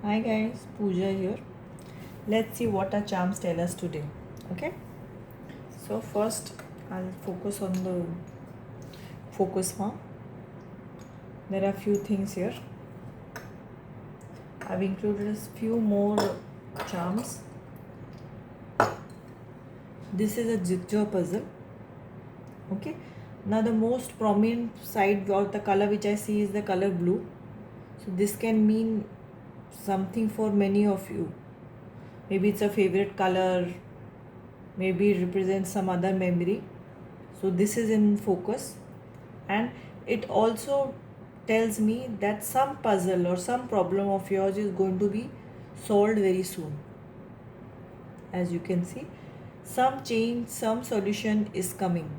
Hi guys, Pooja here. Let's see what our charms tell us today. Okay, so first I'll focus on the focus farm. There are few things here. I've included a few more charms. This is a jigsaw puzzle. Okay, now the most prominent side or the color which I see is the color blue. So this can mean something for many of you. Maybe it's a favorite color, maybe it represents some other memory. So this is in focus, and it also tells me that some puzzle or some problem of yours is going to be solved very soon. As you can see, some change, some solution is coming.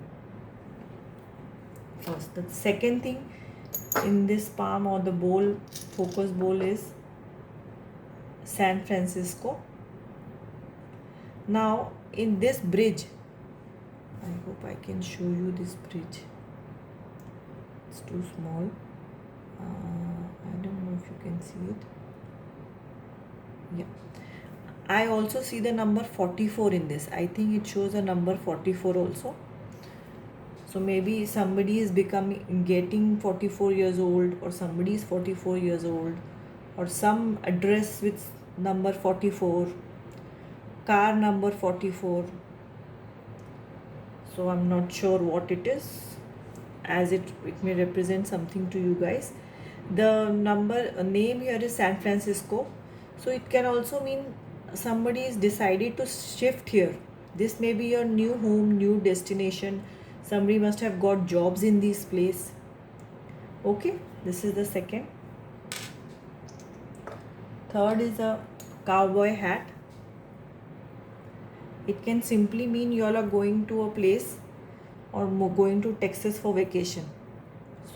First, the second thing in this palm or the bowl, focus bowl, is San Francisco. Now in this bridge, I hope I can show you this bridge. It's too small. I don't know if you can see it. Yeah, I also see the number 44 in this. I think it shows a number 44 also. So maybe somebody is getting 44 years old, or somebody is 44 years old, or some address with number 44, car number 44. So I'm not sure what it is, as it may represent something to you guys. The name here is San Francisco, so it can also mean somebody is decided to shift here. This may be your new home, new destination. Somebody must have got jobs in this place. Okay, this is the second. Third is a cowboy hat. It can simply mean you all are going to a place or going to Texas for vacation.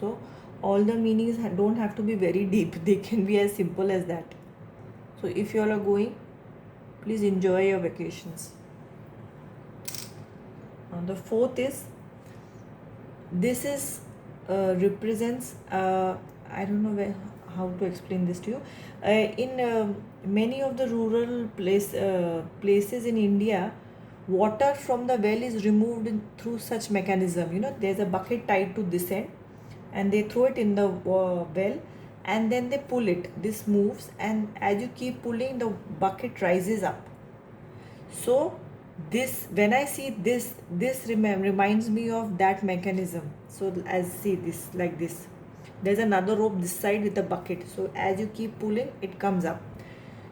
So all the meanings don't have to be very deep. They can be as simple as that. So if you all are going, please enjoy your vacations. The fourth is, this is represents I don't know how to explain this to you. In many of the rural places in India, water from the well is removed through such mechanism. There's a bucket tied to this end, and they throw it in the well, and then they pull it. This moves, and as you keep pulling, the bucket rises up. So this, when I see this reminds me of that mechanism. So as see this, like this, there's another rope this side with a bucket. So as you keep pulling, it comes up.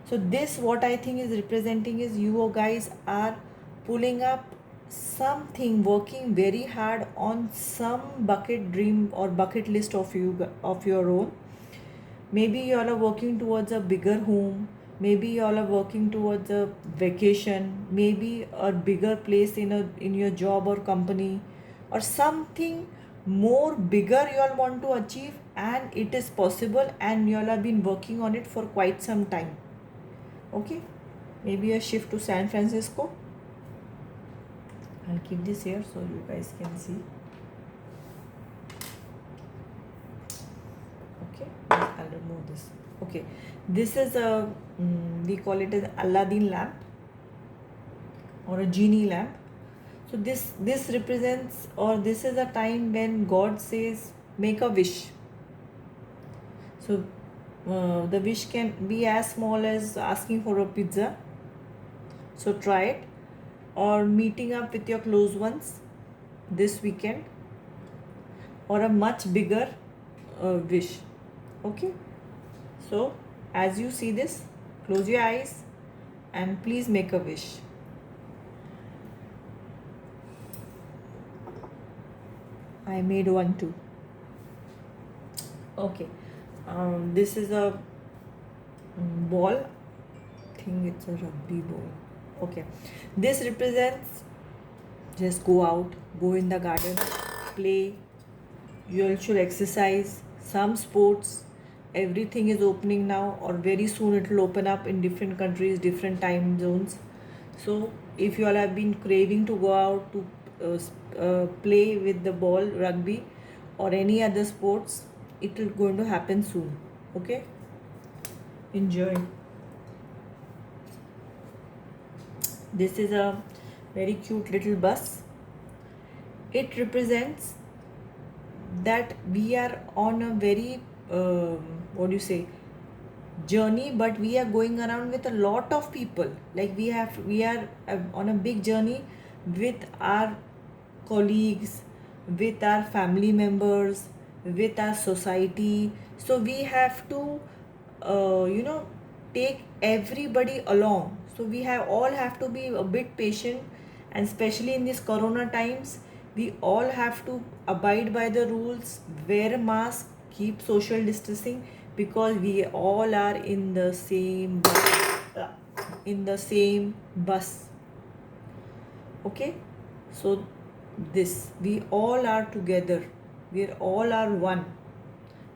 So this, what I think is representing, is you guys are pulling up something, working very hard on some bucket dream or bucket list of your own. Maybe you all are working towards a bigger home. Maybe you all are working towards a vacation. Maybe a bigger place in your job or company, or something more bigger you all want to achieve, and it is possible, and you all have been working on it for quite some time. Okay, maybe a shift to San Francisco. I'll keep this here so you guys can see. Okay, I'll remove this. Okay, this is a we call it as Aladdin lamp or a genie lamp. So this represents, or this is a time when God says make a wish. So the wish can be as small as asking for a pizza, so try it, or meeting up with your close ones this weekend, or a much bigger wish. Okay, so as you see this, close your eyes and please make a wish. I made one too. Okay, this is a ball. I think it's a rugby ball. Okay, this represents, just go out, go in the garden, play. You all should exercise, some sports. Everything is opening now, or very soon it will open up in different countries, different time zones. So if you all have been craving to go out to play with the ball, rugby, or any other sports, it is going to happen soon. Okay, enjoy. This is a very cute little bus. It represents that we are on a very what do you say, journey, but we are going around with a lot of people. Like we are on a big journey with our colleagues, with our family members, with our society. So we have to take everybody along. So we have all have to be a bit patient, and especially in these corona times, we all have to abide by the rules, wear a mask, keep social distancing, because we all are in the same bus. Okay, so this, we all are together, we all are one,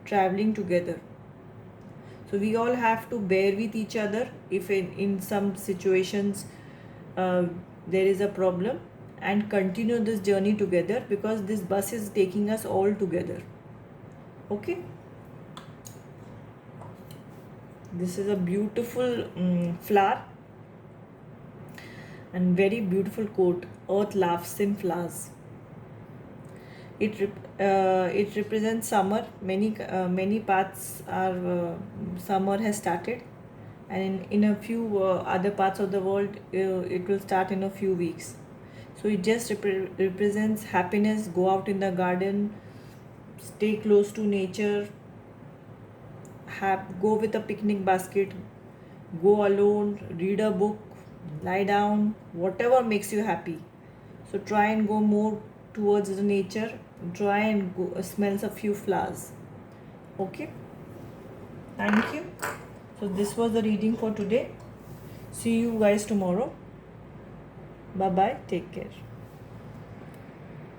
traveling together. So we all have to bear with each other if in some situations uh, there is a problem, and continue this journey together, because this bus is taking us all together. Okay, this is a beautiful flower, and very beautiful quote: earth laughs in flowers. It represents summer. Many parts are summer has started, and in a few other parts of the world it will start in a few weeks. So it just represents happiness. Go out in the garden, stay close to nature, go with a picnic basket, go alone, read a book, lie down, whatever makes you happy. So try and go more towards the nature, try and go smells a few flowers. Okay, thank you. So this was the reading for today. See you guys tomorrow. Bye bye, take care.